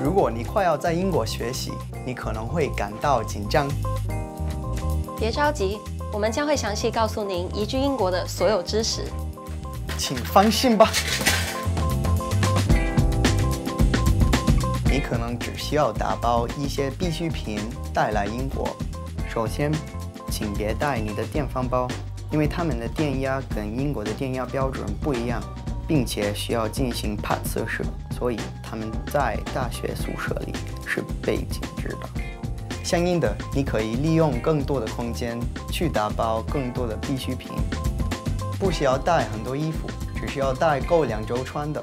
如果你快要在英国学习，你可能会感到紧张。别着急，我们将会详细告诉您移居英国的所有知识。请放心吧。你可能只需要打包一些必需品带来英国。首先，请别带你的电饭煲，因为他们的电压跟英国的电压标准不一样，并且需要进行帕测试，所以他们在大学宿舍里是被禁止的。相应的，你可以利用更多的空间去打包更多的必需品，不需要带很多衣服，只需要带够2周穿的。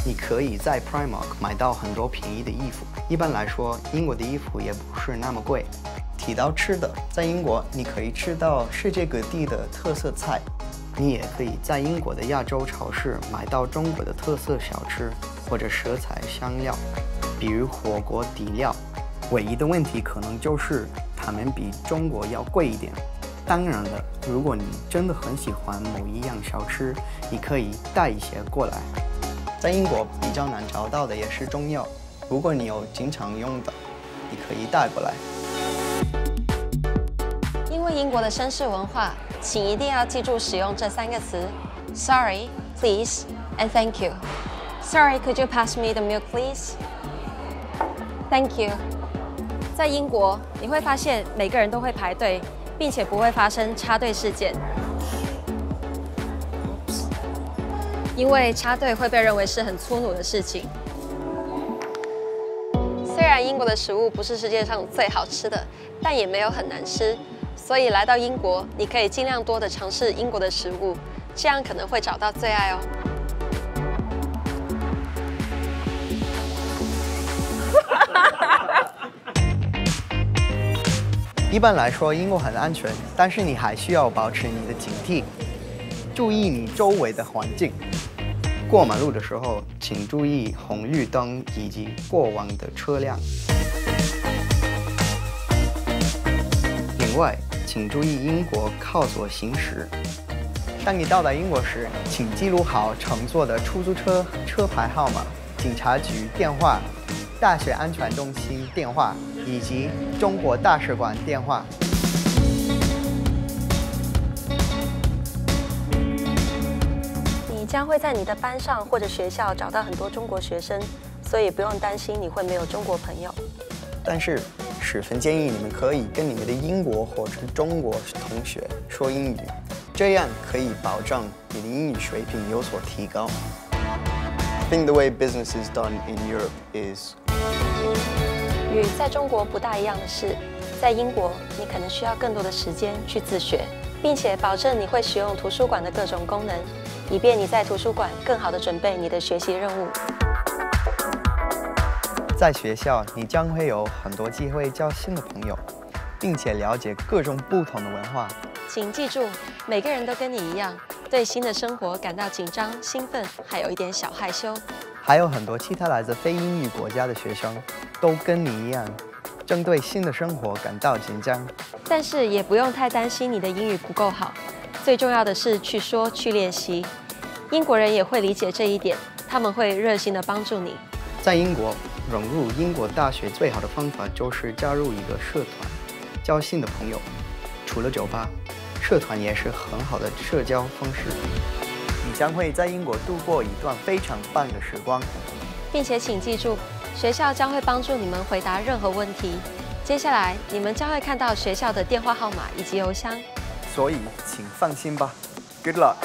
你可以在 Primark 买到很多便宜的衣服。一般来说，英国的衣服也不是那么贵。提到吃的，在英国你可以吃到世界各地的特色菜，你也可以在英国的亚洲超市买到中国的特色小吃或者食材香料，比如火锅底料。唯一的问题可能就是它们比中国要贵一点。当然了，如果你真的很喜欢某一样小吃，你可以带一些过来。在英国比较难找到的也是中药，如果你有经常用的，你可以带过来。因为英国的绅士文化，请一定要记住使用这3个词 ：Sorry, please, and thank you. Sorry, could you pass me the milk, please? Thank you. 在英国，你会发现每个人都会排队，并且不会发生插队事件。因为插队会被认为是很粗鲁的事情。虽然英国的食物不是世界上最好吃的，但也没有很难吃，所以来到英国，你可以尽量多的尝试英国的食物，这样可能会找到最爱哦。一般来说，英国很安全，但是你还需要保持你的警惕，注意你周围的环境。过马路的时候，请注意红绿灯以及过往的车辆。另外，请注意英国靠左行驶。当你到达英国时，请记录好乘坐的出租车车牌号码、警察局电话、大学安全中心电话以及中国大使馆电话。你将会在你的班上或者学校找到很多中国学生，所以不用担心你会没有中国朋友。但是，十分建议你们可以跟你们的英国或者中国同学说英语，这样可以保证你的英语水平有所提高。I think the way business is done in Europe is 与在中国不大一样的是，在英国你可能需要更多的时间去自学，并且保证你会使用图书馆的各种功能，以便你在图书馆更好地准备你的学习任务。在学校，你将会有很多机会交新的朋友，并且了解各种不同的文化。请记住，每个人都跟你一样，对新的生活感到紧张、兴奋，还有一点小害羞。还有很多其他来自非英语国家的学生，都跟你一样，正对新的生活感到紧张。但是也不用太担心你的英语不够好，最重要的是去说、去练习。英国人也会理解这一点，他们会热心地帮助你。在英国，融入英国大学最好的方法就是加入一个社团，交新的朋友。除了酒吧，社团也是很好的社交方式。你将会在英国度过一段非常棒的时光，并且请记住，学校将会帮助你们回答任何问题。接下来，你们将会看到学校的电话号码以及邮箱。所以请放心吧。Good luck。